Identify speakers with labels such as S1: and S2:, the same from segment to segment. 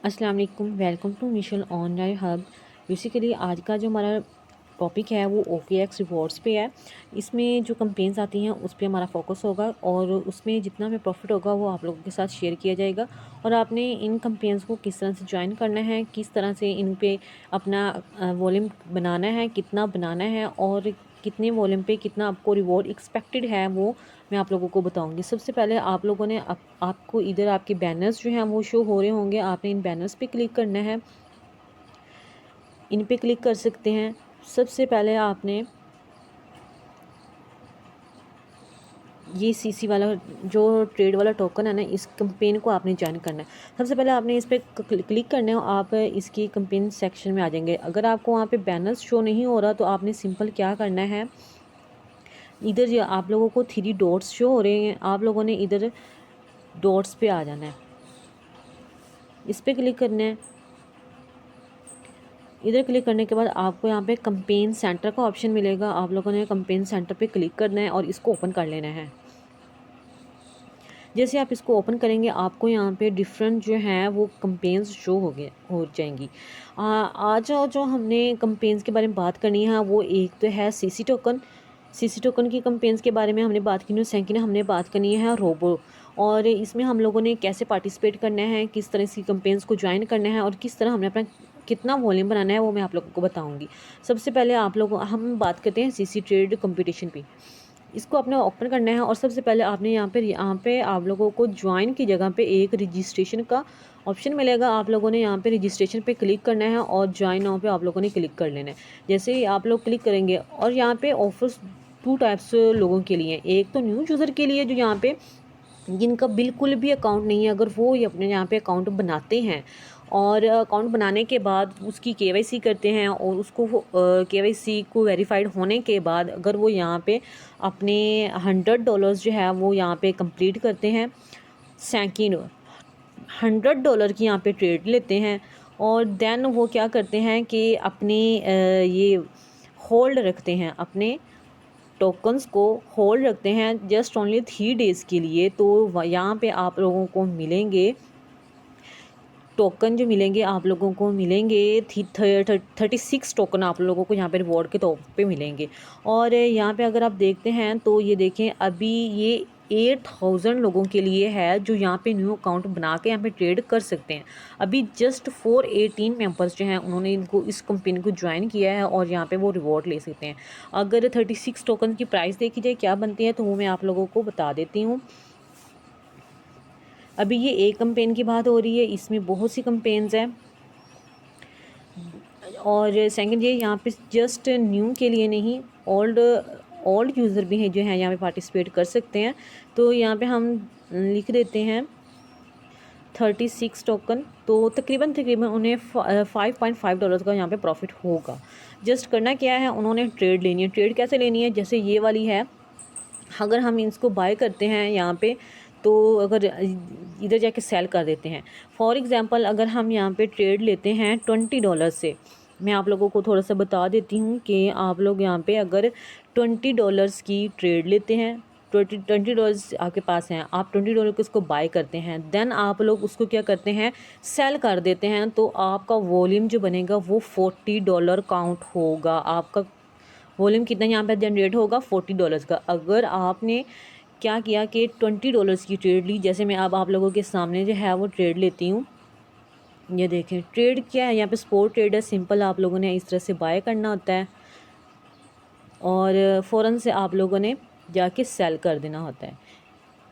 S1: अस्सलाम वालेकुम, welcome to Mission Online Hub. Basically आज का जो हमारा टॉपिक है वो OKX रिवॉर्ड्स पे है। इसमें जो कंपेन्स आती हैं उस पे हमारा फोकस होगा और उसमें जितना भी प्रॉफिट होगा वो आप लोगों के साथ शेयर किया जाएगा। और आपने इन कंपेन्स को किस तरह से ज्वाइन करना है, किस तरह से इन पे अपना वॉल्यूम बनाना है, कितना बनाना है और कितने वॉल्यूम पे कितना आपको रिवॉर्ड एक्सपेक्टेड है, वो मैं आप लोगों को बताऊंगी। सबसे पहले आप लोगों ने आपको इधर आपके बैनर्स जो हैं वो शो हो रहे होंगे। आपने इन बैनर्स पे क्लिक करना है, इन पे क्लिक कर सकते हैं। सबसे पहले आपने ये CC वाला जो ट्रेड वाला टोकन है ना, इस कंपेन को आपने ज्वाइन करना है। सबसे पहले आपने इस पर क्लिक करना है और आप इसकी कंपेन सेक्शन में आ जाएंगे। अगर आपको वहाँ पे बैनर्स शो नहीं हो रहा तो आपने सिंपल क्या करना है, इधर जो आप लोगों को 3 डॉट्स शो हो रहे हैं, आप लोगों ने इधर डॉट्स पे आ जाना है, इस पर क्लिक करना है। इधर क्लिक करने के बाद आपको यहाँ पे कंपेन सेंटर का ऑप्शन मिलेगा। आप लोगों ने कंपेन सेंटर पे क्लिक करना है और इसको ओपन कर लेना है। जैसे आप इसको ओपन करेंगे आपको यहाँ पे डिफरेंट जो है वो कंपेन्स शो हो जाएंगी। आज जो हमने कंपेन्स के बारे में बात करनी है वो एक तो है सीसी टोकन की कंपेन्स के बारे में हमने बात करनी है। सेकंड हमने बात करनी है रोबो, और इसमें हम लोगों ने कैसे पार्टिसिपेट करना है, किस तरह से कंपेन्स को ज्वाइन करना है और किस तरह हमने अपना कितना वॉल्यूम बनाना है, वो मैं आप लोगों को बताऊंगी। सबसे पहले हम बात करते हैं CC ट्रेड कंपटीशन पे। इसको आपने ओपन करना है और सबसे पहले आपने यहाँ पे आप लोगों को ज्वाइन की जगह पे एक रजिस्ट्रेशन का ऑप्शन मिलेगा। आप लोगों ने यहाँ पे रजिस्ट्रेशन पे क्लिक करना है और ज्वाइन नाउ पे आप लोगों ने क्लिक कर लेना है। जैसे ही आप लोग क्लिक करेंगे और यहाँ पे ऑफर्स 2 टाइप्स लोगों के लिए, एक तो न्यू यूज़र के लिए जो यहाँ पे जिनका बिल्कुल भी अकाउंट नहीं है, अगर वो ये अपने यहाँ पे अकाउंट बनाते हैं और अकाउंट बनाने के बाद उसकी KYC करते हैं और उसको KYC को वेरीफाइड होने के बाद अगर वो यहाँ पे अपने $100 जो है वो यहाँ पे कंप्लीट करते हैं, सेकंड $100 की यहाँ पे ट्रेड लेते हैं और देन वो क्या करते हैं कि अपने ये होल्ड रखते हैं, अपने टोकन्स को होल्ड रखते हैं जस्ट ओनली 3 डेज़ के लिए। तो यहाँ पे आप लोगों को मिलेंगे टोकन, जो मिलेंगे आप लोगों को मिलेंगे 36 टोकन आप लोगों को यहाँ पे रिवॉर्ड के तौर पे मिलेंगे। और यहाँ पे अगर आप देखते हैं तो ये देखें अभी ये 8000 लोगों के लिए है जो यहाँ पे न्यू अकाउंट बना के यहाँ पे ट्रेड कर सकते हैं। अभी जस्ट 418 मेंबर्स जो हैं उन्होंने इनको इस कंपनी को ज्वाइन किया है और यहाँ पे वो रिवॉर्ड ले सकते हैं। अगर 36 टोकन की प्राइस देखी जाए क्या बनती है तो वो मैं आप लोगों को बता देती हूँ। अभी ये एक कंपेन की बात हो रही है, इसमें बहुत सी कंपेन्स हैं। और सेकंड ये यहाँ पे जस्ट न्यू के लिए नहीं, ओल्ड यूज़र भी हैं जो हैं यहाँ पे पार्टिसिपेट कर सकते हैं। तो यहाँ पे हम लिख देते हैं 36 टोकन, तो तकरीबन उन्हें $5.5 का यहाँ पे प्रॉफिट होगा। जस्ट करना क्या है, उन्होंने ट्रेड लेनी है। ट्रेड कैसे लेनी है, जैसे ये वाली है, अगर हम इसको बाय करते हैं यहाँ पे तो अगर इधर जाके सेल कर देते हैं, फॉर एग्ज़ाम्पल अगर हम यहाँ पे ट्रेड लेते हैं $20 से, मैं आप लोगों को थोड़ा सा बता देती हूँ कि आप लोग यहाँ पे अगर $20 की ट्रेड लेते हैं, $20 आपके पास हैं, आप $20 को उसको बाय करते हैं, देन आप लोग उसको क्या करते हैं, सेल कर देते हैं, तो आपका वॉल्यूम जो बनेगा वो $40 काउंट होगा। आपका वॉल्यूम कितना यहाँ पे जनरेट होगा, $40 का। अगर आपने क्या किया कि $20 की ट्रेड ली, जैसे मैं अब आप लोगों के सामने जो है वो ट्रेड लेती हूँ। ये देखें ट्रेड क्या है, यहाँ पे स्पॉट ट्रेड है। सिंपल आप लोगों ने इस तरह से बाय करना होता है और फ़ौरन से आप लोगों ने जाके सेल कर देना होता है।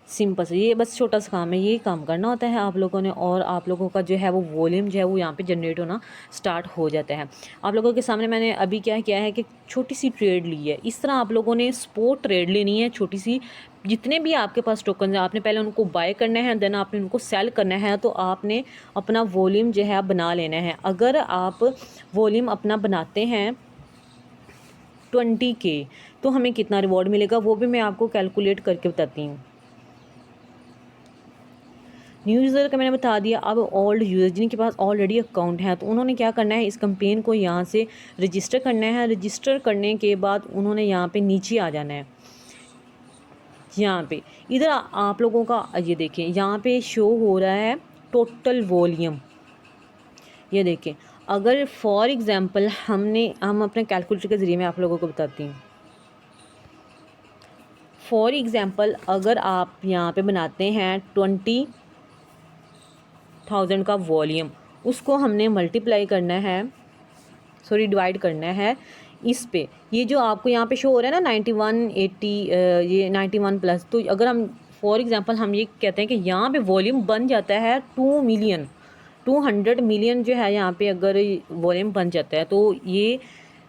S1: सिंपल से ये बस छोटा सा काम है, ये काम करना होता है आप लोगों ने और आप लोगों का जो है वो वॉल्यूम जो है वो यहाँ पे जनरेट होना स्टार्ट हो जाता है। आप लोगों के सामने मैंने अभी क्या किया है कि छोटी सी ट्रेड ली है। इस तरह आप लोगों ने स्पॉट ट्रेड लेनी है छोटी सी। जितने भी आपके पास टोकन है आपने पहले उनको बाय करना है, देन आपने उनको सेल करना है। तो आपने अपना वॉल्यूम जो है बना लेना है। अगर आप वॉल्यूम अपना बनाते हैं 20K तो हमें कितना रिवॉर्ड मिलेगा वो भी मैं आपको कैलकुलेट करके बताती हूँ। न्यू यूज़र का मैंने बता दिया। अब ओल्ड यूज़र जिनके पास ऑलरेडी अकाउंट है तो उन्होंने क्या करना है, इस कंपेन को यहाँ से रजिस्टर करना है। रजिस्टर करने के बाद उन्होंने यहाँ पे नीचे आ जाना है। यहाँ पे इधर आप लोगों का ये देखें यहाँ पे शो हो रहा है टोटल वॉल्यूम। ये देखें, अगर फॉर एग्ज़ाम्पल हम अपने कैलकुलेटर के ज़रिए मैं आप लोगों को बताती हूँ। फॉर एग्ज़ाम्पल अगर आप यहाँ पे बनाते हैं 20,000 का वॉल्यूम, उसको हमने मल्टीप्लाई करना है, सॉरी डिवाइड करना है इस पे। ये जो आपको यहाँ पे शो हो रहा है ना 91 80, ये 91 प्लस, तो अगर हम फॉर एग्ज़ाम्पल हम ये कहते हैं कि यहाँ पे वॉल्यूम बन जाता है 2 मिलियन, 200 मिलियन जो है यहाँ पे अगर वॉल्यूम बन जाता है, तो ये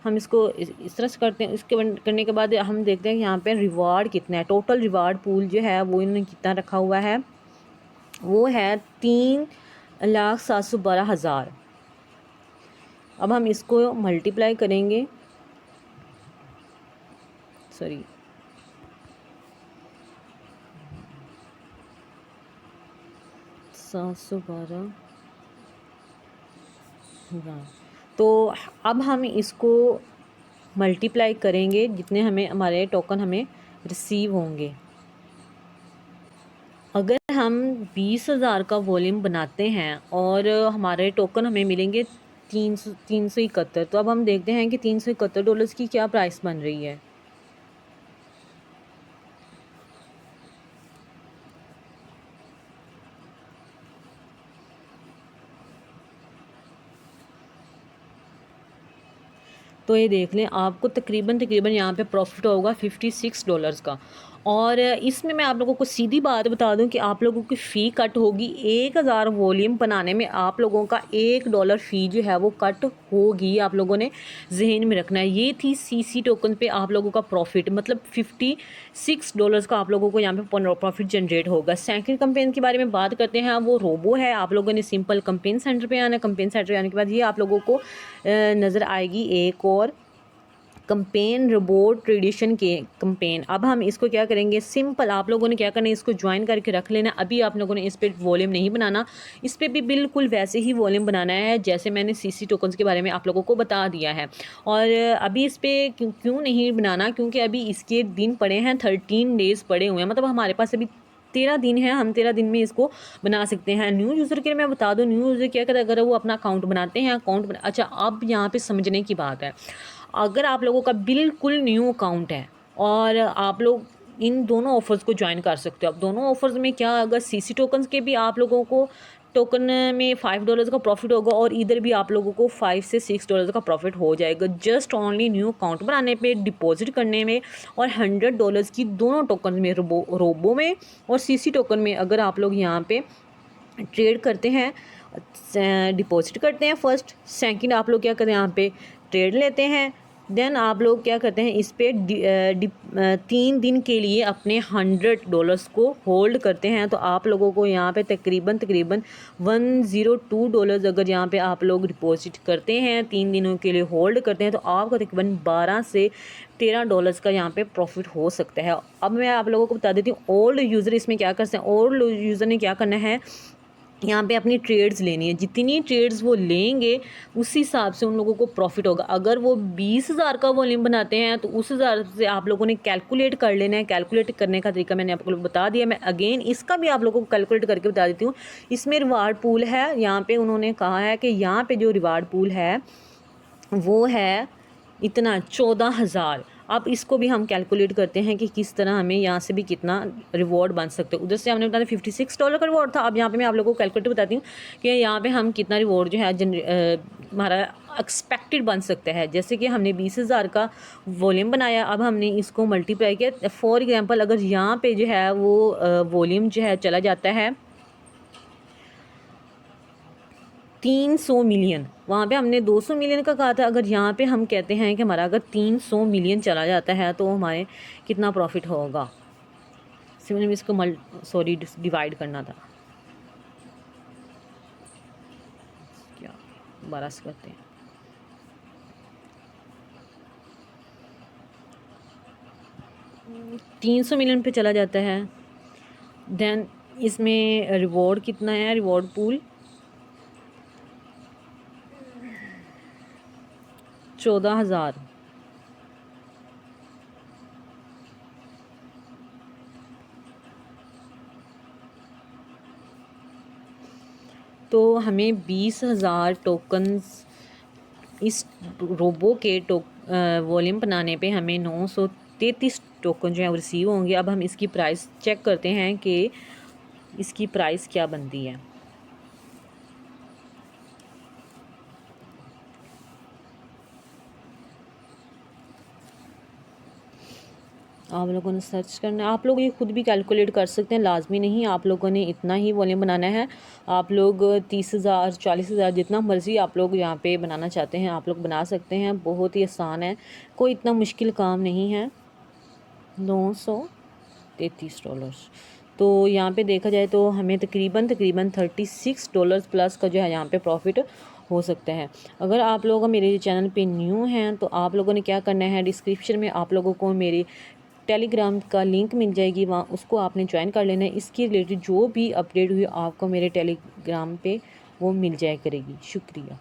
S1: हम इसको इस तरह से करते हैं। इसके करने के बाद हम देखते हैं कि यहाँ पे रिवार्ड कितना है, टोटल रिवार्ड पूल जो है वो इन्होंने कितना रखा हुआ है, वो है 3,712,000। अब हम इसको मल्टीप्लाई करेंगे, सॉरी 712,000। तो अब हम इसको मल्टीप्लाई करेंगे जितने हमें हमारे टोकन हमें रिसीव होंगे। अगर हम 20,000 का वॉल्यूम बनाते हैं और हमारे टोकन हमें मिलेंगे 371, तो अब हम देखते हैं कि $371 की क्या प्राइस बन रही है। तो ये देख लें, आपको तकरीबन यहाँ पे प्रॉफिट होगा $56 का। और इसमें मैं आप लोगों को सीधी बात बता दूं कि आप लोगों की फ़ी कट होगी। 1,000 वॉल्यूम बनाने में आप लोगों का $1 फ़ी जो है वो कट होगी, आप लोगों ने जहन में रखना है। ये थी सीसी टोकन पे आप लोगों का प्रॉफिट, मतलब $56 का आप लोगों को यहाँ पे प्रॉफिट जनरेट होगा। सेकंड कंपेन के बारे में बात करते हैं, वो रोबो है। आप लोगों ने सिंपल कंपेन सेंटर पे आना है। कंपेन सेंटर आने के बाद ये आप लोगों को नज़र आएगी एक और कंपेन रोबोट ट्रेडिशन के कंपेन। अब हम इसको क्या करेंगे, सिंपल आप लोगों ने क्या करना है, इसको ज्वाइन करके रख लेना। अभी आप लोगों ने इस पर वॉल्यूम नहीं बनाना, इस पर भी बिल्कुल वैसे ही वॉल्यूम बनाना है जैसे मैंने सीसी टोकन्स के बारे में आप लोगों को बता दिया है। और अभी इस पर क्यों नहीं बनाना, क्योंकि अभी इसके दिन पड़े हैं, 13 डेज़ पड़े हुए हैं, मतलब हमारे पास अभी 13 दिन है। हम 13 दिन में इसको बना सकते हैं। न्यू यूज़र के लिए मैं बता दूं, न्यू यूज़र क्या करता है, अगर वो अपना अकाउंट बनाते हैं, अच्छा अब यहाँ पे समझने की बात है, अगर आप लोगों का बिल्कुल न्यू अकाउंट है और आप लोग इन दोनों ऑफ़र्स को ज्वाइन कर सकते हो। अब दोनों ऑफ़र्स में क्या, अगर सीसी टोकन्स के भी आप लोगों को टोकन में $5 का प्रॉफिट होगा और इधर भी आप लोगों को $5 से $6 का प्रॉफिट हो जाएगा, जस्ट ओनली न्यू अकाउंट बनाने पे, डिपॉजिट करने में और $100 की दोनों टोकन में, रोबो में और सीसी टोकन में। अगर आप लोग यहाँ पे ट्रेड करते हैं, डिपॉजिट करते हैं फर्स्ट, सेकंड आप लोग क्या करते हैं, यहाँ पे ट्रेड लेते हैं, देन आप लोग क्या करते हैं, इस पे 3 दिन के लिए अपने $100 को होल्ड करते हैं। तो आप लोगों को यहाँ पे तकरीबन $102, अगर यहाँ पे आप लोग डिपॉजिट करते हैं, 3 दिनों के लिए होल्ड करते हैं, तो आपको तकरीबन $12 से $13 का यहाँ पे प्रॉफिट हो सकता है। अब मैं आप लोगों को बता देती हूँ ओल्ड यूज़र इसमें क्या कर सकते हैं। ओल्ड यूज़र ने क्या करना है, यहाँ पे अपनी ट्रेड्स लेनी है, जितनी ट्रेड्स वो लेंगे उस हिसाब से उन लोगों को प्रॉफिट होगा। अगर वो 20,000 का वॉल्यूम बनाते हैं तो उस हिसाब से आप लोगों ने कैलकुलेट कर लेना है। कैलकुलेट करने का तरीका मैंने आपको बता दिया, मैं अगेन इसका भी आप लोगों को कैलकुलेट करके बता देती हूँ। इसमें रिवार्ड पूल है, यहाँ पे उन्होंने कहा है कि यहाँ पे जो रिवार्ड पूल है वो है इतना 14,000। अब इसको भी हम कैलकुलेट करते हैं कि किस तरह हमें यहाँ से भी कितना रिवॉर्ड बन सकते हैं। उधर से हमने बताया $56 का रिवॉर्ड था। अब यहाँ पे मैं आप लोगों को कैलकुलेट बताती हूँ कि यहाँ पे हम कितना रिवॉर्ड जो है हमारा एक्सपेक्टेड बन सकता है। जैसे कि हमने 20,000 का वॉल्यूम बनाया, अब हमने इसको मल्टीप्लाई किया। फॉर एग्जाम्पल अगर यहाँ पे जो है वो वॉल्यूम जो है चला जाता है 300 मिलियन, वहाँ पे हमने 200 मिलियन का कहा था। अगर यहाँ पे हम कहते हैं कि हमारा अगर 300 मिलियन चला जाता है तो हमारे कितना प्रॉफिट होगा, सिर्फ इसको डिवाइड करना था, क्या 12 से करते हैं। $300 मिलियन पे चला जाता है, देन इसमें रिवॉर्ड कितना है, रिवॉर्ड पूल 14,000। तो हमें 20,000 टोकन्स इस रोबो के वॉल्यूम बनाने पे हमें 933 टोकन जो है वो रिसीव होंगे। अब हम इसकी प्राइस चेक करते हैं कि इसकी प्राइस क्या बनती है। आप लोगों ने सर्च करना है, आप लोग ये खुद भी कैलकुलेट कर सकते हैं, लाजमी नहीं आप लोगों ने इतना ही वॉल्यूम बनाना है। आप लोग 30,000 40,000 जितना मर्ज़ी आप लोग यहाँ पे बनाना चाहते हैं आप लोग बना सकते हैं। बहुत ही आसान है, कोई इतना मुश्किल काम नहीं है। $933 तो यहाँ पे देखा जाए तो हमें तकरीबन $36 प्लस का जो है यहाँ पे प्रॉफिट हो सकता है। अगर आप लोग मेरे चैनल पे न्यू हैं तो आप लोगों ने क्या करना है, डिस्क्रिप्शन में आप लोगों को मेरी टेलीग्राम का लिंक मिल जाएगी, वहाँ उसको आपने ज्वाइन कर लेना है। इसकी रिलेटेड जो भी अपडेट हुई आपको मेरे टेलीग्राम पे वो मिल जाया करेगी। शुक्रिया।